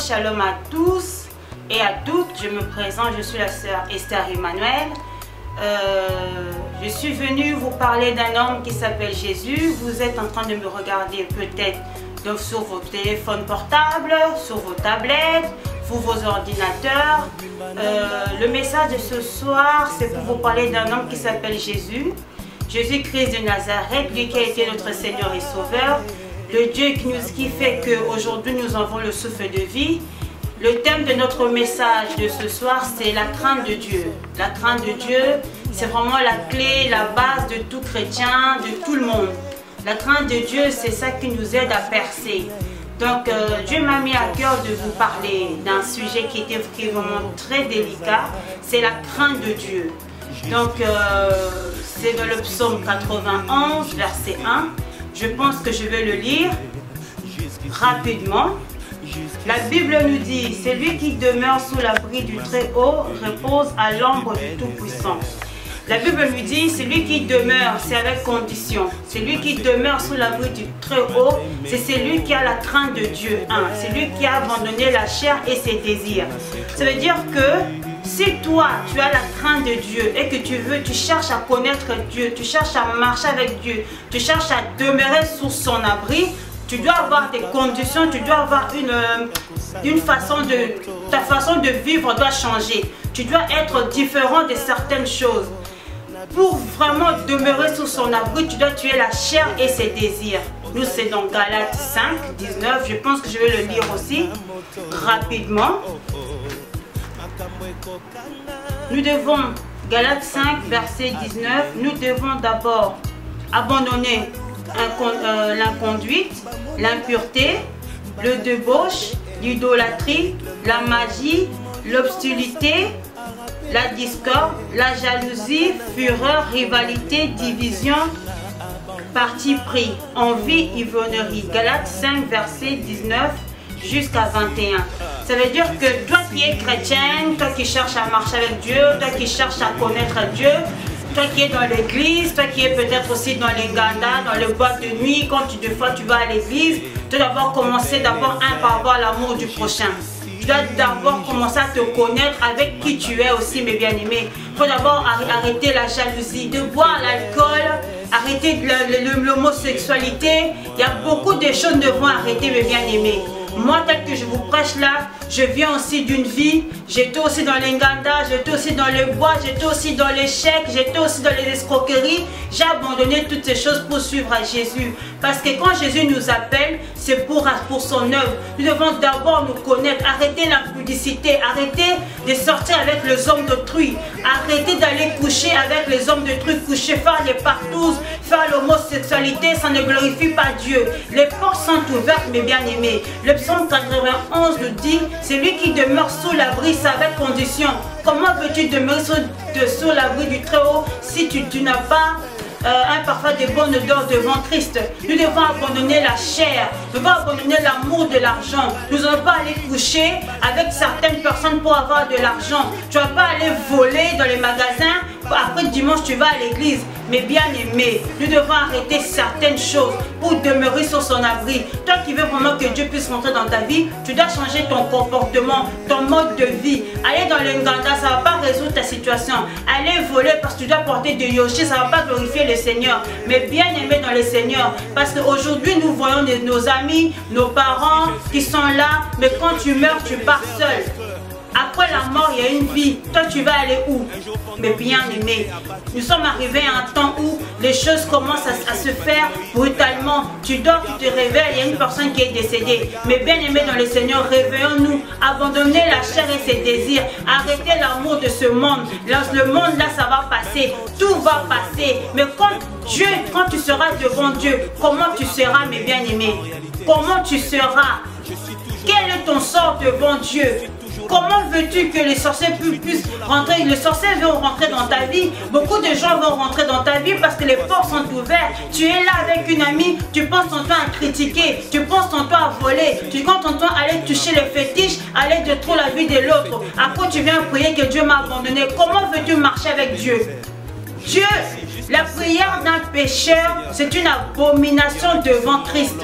shalom à tous et à toutes. Je me présente, je suis la sœur Esther Emmanuel. Je suis venue vous parler d'un homme qui s'appelle Jésus. Vous êtes en train de me regarder peut-être sur vos téléphones portables, sur vos tablettes, sur vos ordinateurs. Le message de ce soir, c'est pour vous parler d'un homme qui s'appelle Jésus. Jésus-Christ de Nazareth, lui qui a été notre Seigneur et Sauveur. Le Dieu qui fait qu'aujourd'hui nous avons le souffle de vie. Le thème de notre message de ce soir, c'est la crainte de Dieu. La crainte de Dieu, c'est vraiment la clé, la base de tout chrétien, de tout le monde. La crainte de Dieu, c'est ça qui nous aide à percer. Donc Dieu m'a mis à cœur de vous parler d'un sujet qui était vraiment très délicat. C'est la crainte de Dieu. Donc c'est dans le psaume 91, verset 1. Je pense que je vais le lire rapidement. La Bible nous dit, celui qui demeure sous l'abri du Très-Haut repose à l'ombre du Tout-Puissant. La Bible nous dit, celui qui demeure, c'est avec condition. Celui qui demeure sous l'abri du Très-Haut, c'est celui qui a la crainte de Dieu. C'est lui qui a abandonné la chair et ses désirs. Ça veut dire que si toi, tu as la crainte de Dieu et que tu cherches à connaître Dieu, tu cherches à marcher avec Dieu, tu cherches à demeurer sous son abri, tu dois avoir des conditions, tu dois avoir ta façon de vivre doit changer. Tu dois être différent de certaines choses. Pour vraiment demeurer sous son abri, tu dois tuer la chair et ses désirs. Nous, c'est dans Galates 5, 19. Je pense que je vais le lire aussi rapidement. Nous devons, Galates 5, verset 19, nous devons d'abord abandonner l'inconduite, l'impureté, le débauche, l'idolâtrie, la magie, l'obstinité, la discorde, la jalousie, fureur, rivalité, division, parti pris, envie, ivrognerie. Galates 5, verset 19 jusqu'à 21. Ça veut dire que toi qui es chrétienne, toi qui cherches à marcher avec Dieu, toi qui cherches à connaître Dieu, toi qui es dans l'église, toi qui es peut-être aussi dans les gandas, dans les boîtes de nuit, quand des fois tu vas à l'église, tu dois d'abord commencer par avoir l'amour du prochain. Tu dois d'abord commencer à te connaître avec qui tu es aussi, mes bien-aimés. Il faut d'abord arrêter la jalousie, de boire l'alcool, arrêter l'homosexualité. Il y a beaucoup de choses que nous devons arrêter, mes bien-aimés. Moi, tel que je vous prêche là, je viens aussi d'une vie. J'étais aussi dans les ngandas, j'étais aussi dans les bois, j'étais aussi dans les chèques, j'étais aussi dans les escroqueries. J'ai abandonné toutes ces choses pour suivre à Jésus. Parce que quand Jésus nous appelle, c'est pour son œuvre. Nous devons d'abord nous connaître, arrêter l'impudicité, arrêter de sortir avec les hommes d'autrui, arrêter d'aller coucher avec les hommes d'autrui, coucher, faire les partous, faire l'homosexualité, ça ne glorifie pas Dieu. Les portes sont ouvertes, mes bien-aimés. Le psaume 91 nous dit, celui qui demeure sous l'abri, c'est avec condition. Comment veux-tu demeurer sous l'abri du Très-Haut si tu n'as pas un parfum de bonne odeur devant Christ? Nous devons abandonner la chair, nous devons abandonner l'amour de l'argent. Nous ne devons pas aller coucher avec certaines personnes pour avoir de l'argent. Tu ne vas pas aller voler dans les magasins, après dimanche tu vas à l'église. Mais bien aimé, nous devons arrêter certaines choses pour demeurer sur son abri. Toi qui veux vraiment que Dieu puisse rentrer dans ta vie, tu dois changer ton comportement, ton mode de vie. Aller dans les ngandas, ça ne va pas résoudre ta situation. Aller voler parce que tu dois porter de yoshi, ça ne va pas glorifier le Seigneur. Mais bien aimé dans le Seigneur, parce qu'aujourd'hui nous voyons nos amis, nos parents qui sont là, mais quand tu meurs, tu pars seul. Après la mort, il y a une vie. Toi, tu vas aller où? Mais bien aimé, nous sommes arrivés à un temps où les choses commencent à se faire brutalement. Tu dors, tu te réveilles, il y a une personne qui est décédée. Mais bien aimé dans le Seigneur, réveillons-nous. Abandonnez la chair et ses désirs. Arrêtez l'amour de ce monde. Le monde là, ça va passer. Tout va passer. Mais quand tu seras devant Dieu, comment tu seras, mes bien-aimés? Comment tu seras? Quel est ton sort devant Dieu? Comment veux-tu que les sorciers puissent rentrer? Les sorciers vont rentrer dans ta vie. Beaucoup de gens vont rentrer dans ta vie parce que les portes sont ouvertes. Tu es là avec une amie, tu penses ton temps à critiquer, tu penses ton temps à voler, tu penses ton temps à aller toucher les fétiches, aller détruire la vie de l'autre. Après tu viens prier que Dieu m'a abandonné. Comment veux-tu marcher avec Dieu? Dieu, la prière d'un pécheur, c'est une abomination devant Christ.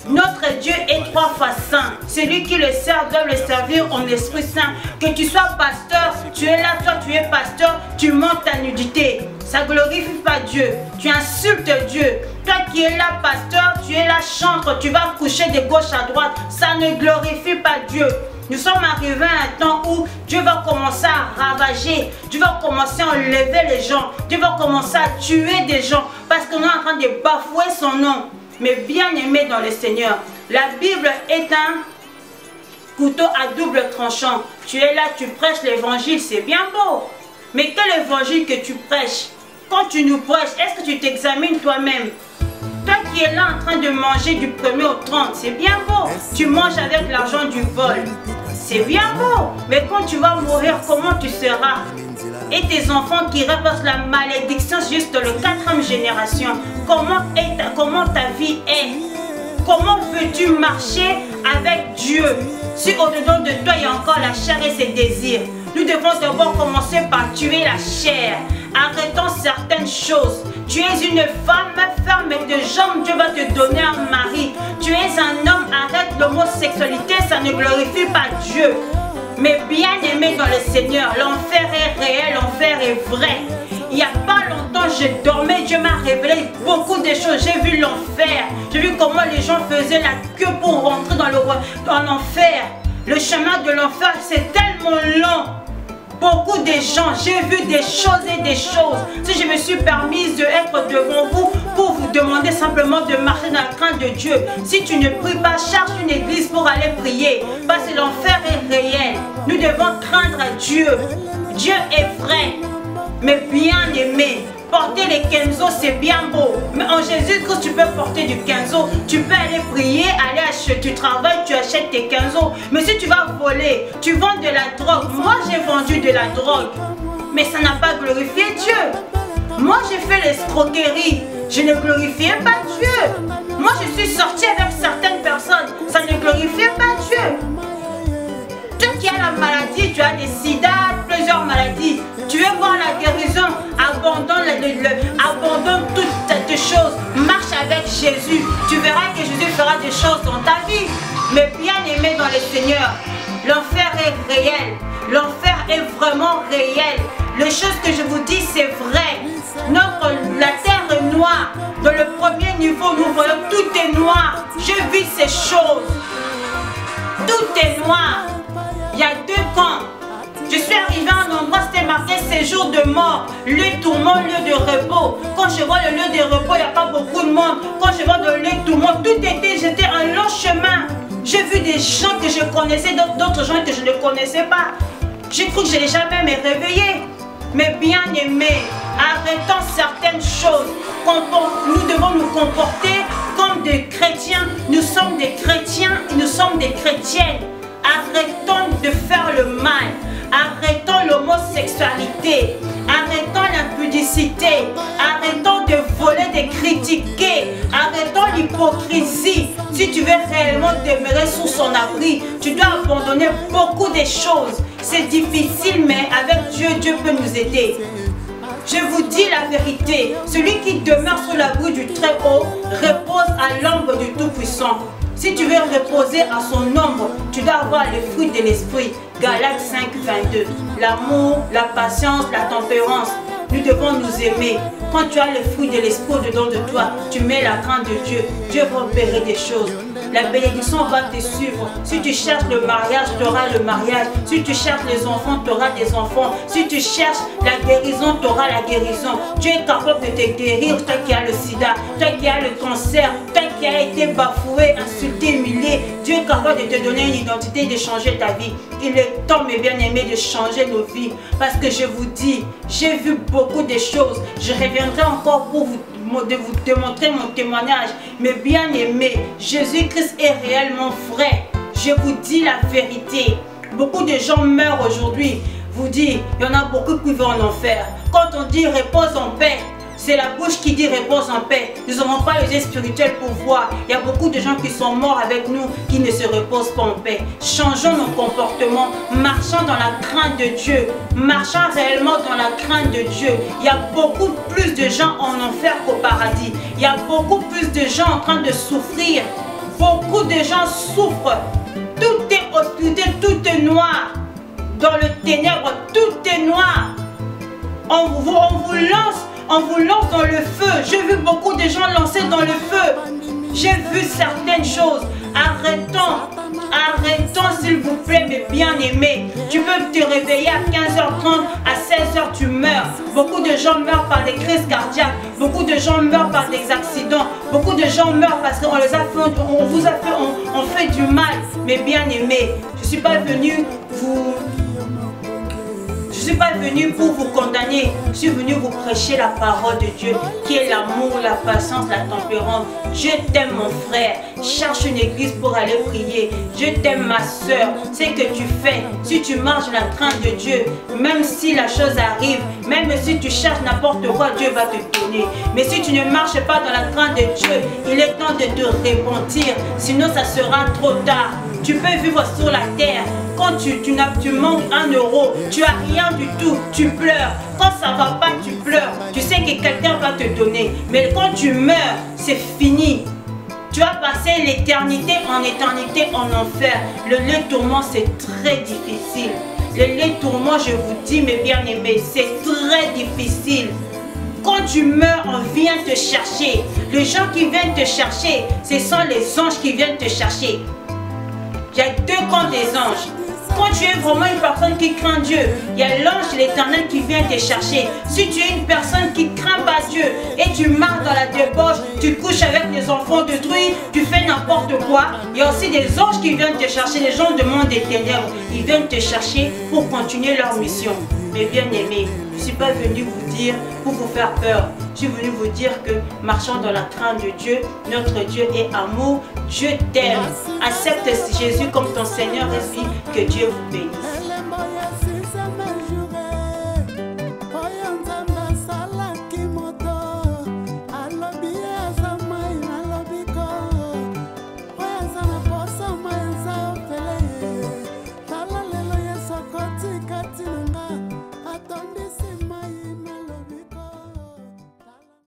Notre Dieu est 3 fois saint. Celui qui le sert doit le servir en Esprit Saint. Que tu sois pasteur, tu es là, toi tu es pasteur, tu montes ta nudité. Ça ne glorifie pas Dieu. Tu insultes Dieu. Toi qui es là, pasteur, tu es là, chantre, tu vas coucher de gauche à droite. Ça ne glorifie pas Dieu. Nous sommes arrivés à un temps où Dieu va commencer à ravager, Dieu va commencer à enlever les gens, Dieu va commencer à tuer des gens parce qu'on est en train de bafouer son nom. Mais bien aimé dans le Seigneur, la Bible est un couteau à double tranchant. Tu es là, tu prêches l'évangile, c'est bien beau. Mais quel évangile que tu prêches? Quand tu nous prêches, est-ce que tu t'examines toi-même? Toi qui es là en train de manger du 1er au 30, c'est bien beau. Tu manges avec l'argent du vol. C'est bien beau. Mais quand tu vas mourir, comment tu seras? Et tes enfants qui repassent la malédiction juste de la 4e génération. Comment ta vie est? Comment veux-tu marcher avec Dieu si au-dedans de toi il y a encore la chair et ses désirs? Nous devons d'abord commencer par tuer la chair. Arrêtons certaines choses. Tu es une femme ferme de jambes, Dieu va te donner un mari. Tu es un homme, arrête l'homosexualité, ça ne glorifie pas Dieu. Mais bien aimé dans le Seigneur, l'enfer est réel, l'enfer est vrai. Il n'y a pas longtemps, je dormais, Dieu m'a révélé beaucoup de choses. J'ai vu l'enfer, j'ai vu comment les gens faisaient la queue pour rentrer dans l'enfer. Le chemin de l'enfer, c'est tellement long. Beaucoup de gens, j'ai vu des choses et des choses. Si je me suis permise d'être devant vous pour vous demander simplement de marcher dans la crainte de Dieu. Si tu ne pries pas, cherche une église pour aller prier. Parce que l'enfer est réel. Nous devons craindre Dieu. Dieu est vrai, mais bien aimé. Porter les kenzo, c'est bien beau. Mais en Jésus-Christ, tu peux porter du kenzo. Tu peux aller prier, aller acheter. Tu travailles, tu achètes tes kenzo. Mais si tu vas voler, tu vends de la drogue. Moi, j'ai vendu de la drogue. Mais ça n'a pas glorifié Dieu. Moi, j'ai fait l'escroquerie. Je ne glorifiais pas Dieu. Moi, je suis sortie avec certaines personnes. Ça ne glorifiait pas Dieu. Toi qui as la maladie, tu as des sida, plusieurs maladies. Tu veux voir la guérison, abandonne toutes tes choses. Marche avec Jésus. Tu verras que Jésus fera des choses dans ta vie. Mais bien aimé dans le Seigneur, l'enfer est réel. L'enfer est vraiment réel. Les choses que je vous dis, c'est vrai. La terre est noire. Dans le premier niveau, nous voyons tout est noir. Je vis ces choses. Tout est noir. Il y a 2 camps. Je suis arrivé à un endroit, c'était marqué séjour de mort, lieu de tourment, lieu de repos. Quand je vois le lieu de repos, il n'y a pas beaucoup de monde. Quand je vois le lieu de tourment, j'étais un long chemin. J'ai vu des gens que je connaissais, d'autres gens que je ne connaissais pas. J'ai cru que je n'allais jamais me réveiller. Mais bien aimé, arrêtons certaines choses. Nous devons nous comporter comme des chrétiens. Nous sommes des chrétiens et nous sommes des chrétiennes. Arrêtons de faire le mal. Arrêtons l'homosexualité. Arrêtons l'impudicité. Arrêtons de voler, de critiquer. Arrêtons l'hypocrisie. Si tu veux réellement demeurer sous son abri, tu dois abandonner beaucoup de choses. C'est difficile, mais avec Dieu, Dieu peut nous aider. Je vous dis la vérité. Celui qui demeure sous l'abri du Très-Haut repose à l'ombre du Tout-Puissant. Si tu veux reposer à son ombre, tu dois avoir les fruits de l'esprit. Galates 5, 22. L'amour, la patience, la tempérance. Nous devons nous aimer. Quand tu as les fruits de l'esprit dedans de toi, tu mets la crainte de Dieu. Dieu va opérer des choses. La bénédiction va te suivre. Si tu cherches le mariage, tu auras le mariage. Si tu cherches les enfants, tu auras des enfants. Si tu cherches la guérison, tu auras la guérison. Dieu est capable de te guérir, toi qui as le sida, toi qui as le cancer, toi qui as été bafoué, insulté, humilié. Dieu est capable de te donner une identité et de changer ta vie. Il est temps, mes bien-aimés, de changer nos vies. Parce que je vous dis, j'ai vu beaucoup de choses. Je reviendrai encore pour vous démontrer mon témoignage. Mais bien aimé, Jésus-Christ est réellement vrai. Je vous dis la vérité. Beaucoup de gens meurent aujourd'hui. Vous dites, il y en a beaucoup qui vont en enfer. Quand on dit repose en paix, c'est la bouche qui dit repose en paix. Nous n'avons pas les yeux spirituels pour voir. Il y a beaucoup de gens qui sont morts avec nous qui ne se reposent pas en paix. Changeons nos comportements. Marchons dans la crainte de Dieu. Marchons réellement dans la crainte de Dieu. Il y a beaucoup plus de gens en enfer qu'au paradis. Il y a beaucoup plus de gens en train de souffrir Beaucoup de gens souffrent. Tout est obscurité, tout est noir. Dans le ténèbre, tout est noir. On vous lance dans le feu. J'ai vu beaucoup de gens lancés dans le feu. J'ai vu certaines choses. Arrêtons s'il vous plaît mes bien-aimés. Tu peux te réveiller à 15h30, à 16h tu meurs. Beaucoup de gens meurent par des crises cardiaques. Beaucoup de gens meurent par des accidents. Beaucoup de gens meurent parce qu'on les a fait, on fait du mal. Mes bien-aimés, je ne suis pas venu pour vous condamner, je suis venu vous prêcher la parole de Dieu qui est l'amour, la patience, la tempérance. Je t'aime mon frère, cherche une église pour aller prier. Je t'aime ma soeur, c'est que tu fais. Si tu marches dans la crainte de Dieu, même si la chose arrive, même si tu cherches n'importe quoi, Dieu va te donner. Mais si tu ne marches pas dans la crainte de Dieu, il est temps de te repentir, sinon ça sera trop tard. Tu peux vivre sur la terre. Quand tu manques 1 euro, tu as rien du tout, tu pleures. Quand ça ne va pas, tu pleures. Tu sais que quelqu'un va te donner. Mais quand tu meurs, c'est fini. Tu vas passer l'éternité en enfer. Le lait tourment, c'est très difficile. Le lait tourment, je vous dis, mes bien-aimés, c'est très difficile. Quand tu meurs, on vient te chercher. Les gens qui viennent te chercher, ce sont les anges qui viennent te chercher. Il y a 2 camps des anges. Quand tu es vraiment une personne qui craint Dieu, il y a l'ange de l'Éternel qui vient te chercher. Si tu es une personne qui ne craint pas Dieu et tu marches dans la débauche, tu couches avec des enfants détruits, tu fais n'importe quoi, il y a aussi des anges qui viennent te chercher, les gens du monde des ténèbres. Ils viennent te chercher pour continuer leur mission. Mais bien aimés, je ne suis pas venu vous dire pour vous faire peur. Je suis venu vous dire que marchons dans la crainte de Dieu. Notre Dieu est amour. Dieu t'aime. Accepte Jésus comme ton Seigneur et vie. Que Dieu vous bénisse.